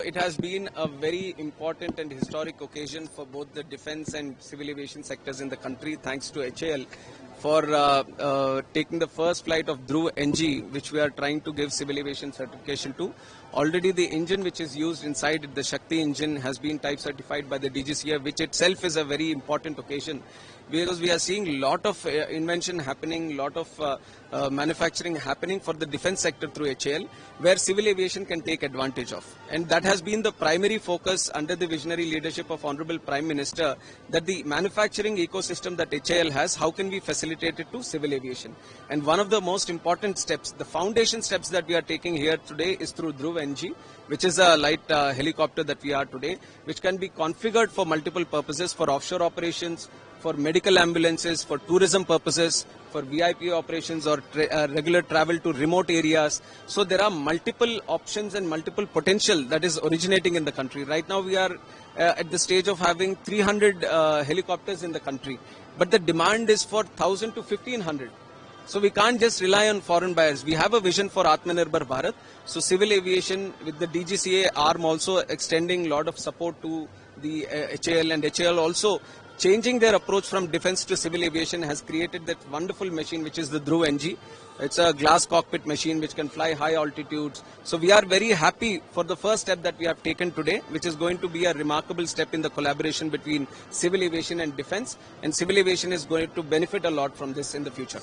it has been a very important and historic occasion for both the defense and civil aviation sectors in the country, thanks to HAL for taking the first flight of Dhruv NG, which we are trying to give civil aviation certification to. Already the engine which is used inside it, the Shakti engine, has been type certified by the DGCA, which itself is a very important occasion, because we are seeing a lot of invention happening, lot of manufacturing happening for the defense sector through HAL, where civil aviation can take advantage of. And that has been the primary focus under the visionary leadership of Honorable Prime Minister, that the manufacturing ecosystem that HAL has, how can we facilitate it to civil aviation? And one of the most important steps, the foundation steps that we are taking here today is through Dhruv NG, which is a light helicopter that we are today, which can be configured for multiple purposes, for offshore operations, for medical ambulances, for tourism purposes, for VIP operations or regular travel to remote areas. So there are multiple options and multiple potential that is originating in the country. Right now we are at the stage of having 300 helicopters in the country, but the demand is for 1,000 to 1,500. So we can't just rely on foreign buyers. We have a vision for Atmanirbhar Bharat. So civil aviation with the DGCA arm also extending a lot of support to the HAL, and HAL also changing their approach from defense to civil aviation has created that wonderful machine which is the Dhruv NG. It's a glass cockpit machine which can fly high altitudes. So we are very happy for the first step that we have taken today, which is going to be a remarkable step in the collaboration between civil aviation and defense. And civil aviation is going to benefit a lot from this in the future.